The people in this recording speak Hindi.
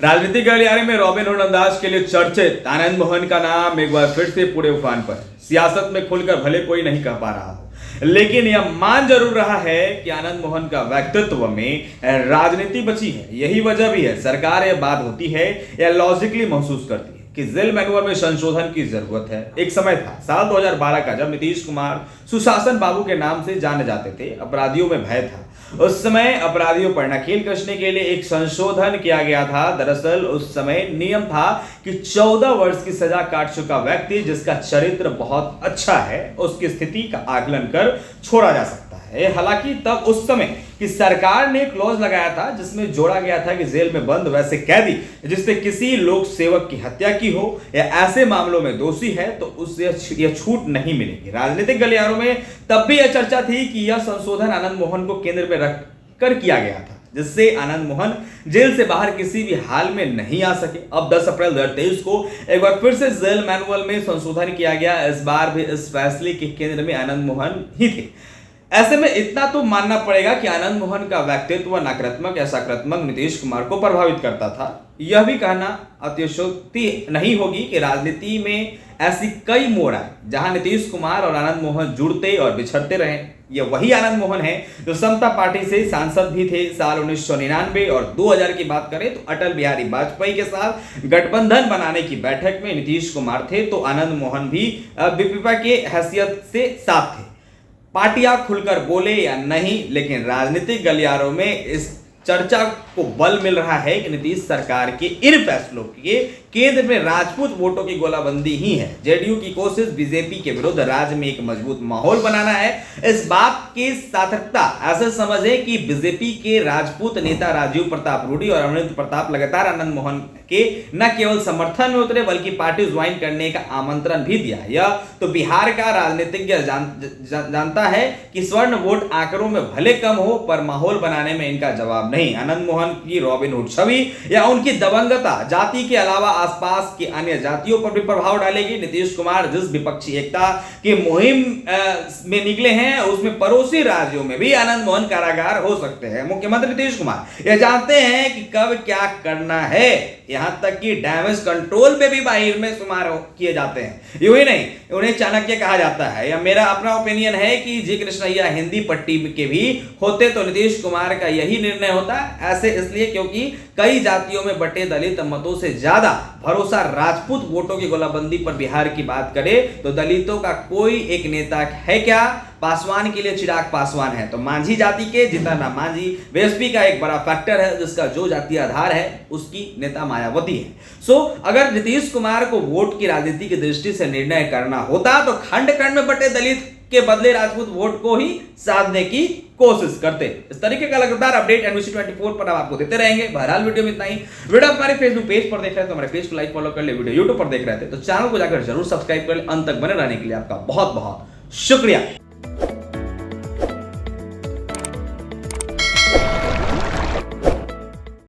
राजनीतिक गलियारे में रॉबिनहुड अंदाज के लिए चर्चित आनंद मोहन का नाम एक बार फिर से पूरे उफान पर। सियासत में खुलकर भले कोई नहीं कह पा रहा हो, लेकिन यह मान जरूर रहा है कि आनंद मोहन का व्यक्तित्व में राजनीति बची है। यही वजह भी है सरकार यह बात होती है या लॉजिकली महसूस करती है कि जेल मैनुअल में संशोधन की जरूरत है। एक समय था साल 2012 का, जब नीतीश कुमार सुशासन बाबू के नाम से जाने जाते थे। अपराधियों में भय था। उस समय अपराधियों पर नकेल कसने के लिए एक संशोधन किया गया था। दरअसल उस समय नियम था कि 14 वर्ष की सजा काट चुका व्यक्ति जिसका चरित्र बहुत अच्छा है, उसकी स्थिति का आकलन कर छोड़ा जा सकता है। हालांकि तब उस समय की सरकार ने क्लॉज लगाया था जिसमें जोड़ा गया था कि जेल में बंद वैसे कैदी जिसने किसी लोक सेवक की हत्या की हो या ऐसे मामलों में दोषी है तो उसे यह छूट नहीं मिलेगी। राजनीतिक गलियारों में तब भी यह चर्चा थी कि यह संशोधन आनंद मोहन को केंद्र में रखकर किया गया था, जिससे आनंद मोहन जेल से बाहर किसी भी हाल में नहीं आ सके। अब 10 अप्रैल 2023 को एक बार फिर से जेल मैनुअल में संशोधन किया गया। इस बार भी इस फैसले के केंद्र में आनंद मोहन ही थे। ऐसे में इतना तो मानना पड़ेगा कि आनंद मोहन का व्यक्तित्व नकारात्मक या सकारात्मक नीतीश कुमार को प्रभावित करता था। यह भी कहना अतिशयोक्ति नहीं होगी कि राजनीति में ऐसी कई मोड़ आए जहां नीतीश कुमार और आनंद मोहन जुड़ते और बिछड़ते रहे। ये वही आनंद मोहन है जो समता पार्टी से सांसद भी थे। साल 1999 और 2000 की बात करें तो अटल बिहारी वाजपेयी के साथ गठबंधन बनाने की बैठक में नीतीश कुमार थे तो आनंद मोहन भी विपा के हैसियत से साथ थे। पार्टियां खुलकर बोले या नहीं, लेकिन राजनीतिक गलियारों में इस चर्चा को बल मिल रहा है कि नीतीश सरकार के इन फैसलों के केंद्र में राजपूत वोटों की गोलाबंदी ही है। जेडीयू की कोशिश बीजेपी के विरुद्ध राज्य में एक मजबूत माहौल बनाना है। इस बात की सार्थकता ऐसे समझे कि बीजेपी के राजपूत नेता राजीव प्रताप रूडी और अमरिंदर प्रताप लगातार आनंद मोहन के न केवल समर्थन में उतरे बल्कि पार्टी ज्वाइन करने का आमंत्रण भी दिया। यह तो बिहार का राजनीतिज्ञ जानता है कि स्वर्ण वोट आंकड़ों में भले कम हो पर माहौल बनाने में इनका जवाब नहीं। आनंद मोहन की रॉबिनहुड छवि या उनकी दबंगता जाति के अलावा आसपास की अन्य जातियों पर भी प्रभाव डालेगी। नीतीश कुमार जिस विपक्षी एकता की मुहिम में निकले हैं उसमें पड़ोसी राज्यों में भी आनंद मोहन कारागार हो सकते हैं। मुख्यमंत्री नीतीश कुमार यह जानते हैं कि कब क्या करना है, यहां तक कि डैमेज कंट्रोल पे भी बाहर में शुमार किए जाते हैं। यूं ही नहीं, उन्हें चाणक्य कहा जाता है। या मेरा अपना ओपिनियन है कि जी कृष्णैया हिंदी पट्टी के भी होते तो नीतीश कुमार का यही निर्णय होता। ऐसे इसलिए क्योंकि कई जातियों में बटे दलित मतों से ज्यादा भरोसा राजपूत वोटों की गोलाबंदी पर बिहार की बात करें तो दलितों का कोई एक नेता है क्या? पासवान के लिए चिराग पासवान है तो मांझी जाति के जीतन राम मांझी। बीएसपी का एक बड़ा फैक्टर है जिसका जो जातीय आधार है उसकी नेता मायावती है। अगर नीतीश कुमार को वोट की राजनीति की दृष्टि से निर्णय करना होता तो खंड खंड में बटे दलित के बदले राजपूत वोट को ही साधने की कोशिश करते। इस तरीके का लगातार अपडेट NBC24 पर आपको देते रहेंगे। बहरहाल वीडियो में इतना ही। वीडियो हमारे फेसबुक पेज पर देख रहे हैं तो हमारे पेज को लाइक फॉलो कर ले। वीडियो यूट्यूब पर देख रहे थे तो चैनल को जाकर जरूर सब्सक्राइब कर ले। अंत तक बने रहने के लिए आपका बहुत बहुत शुक्रिया।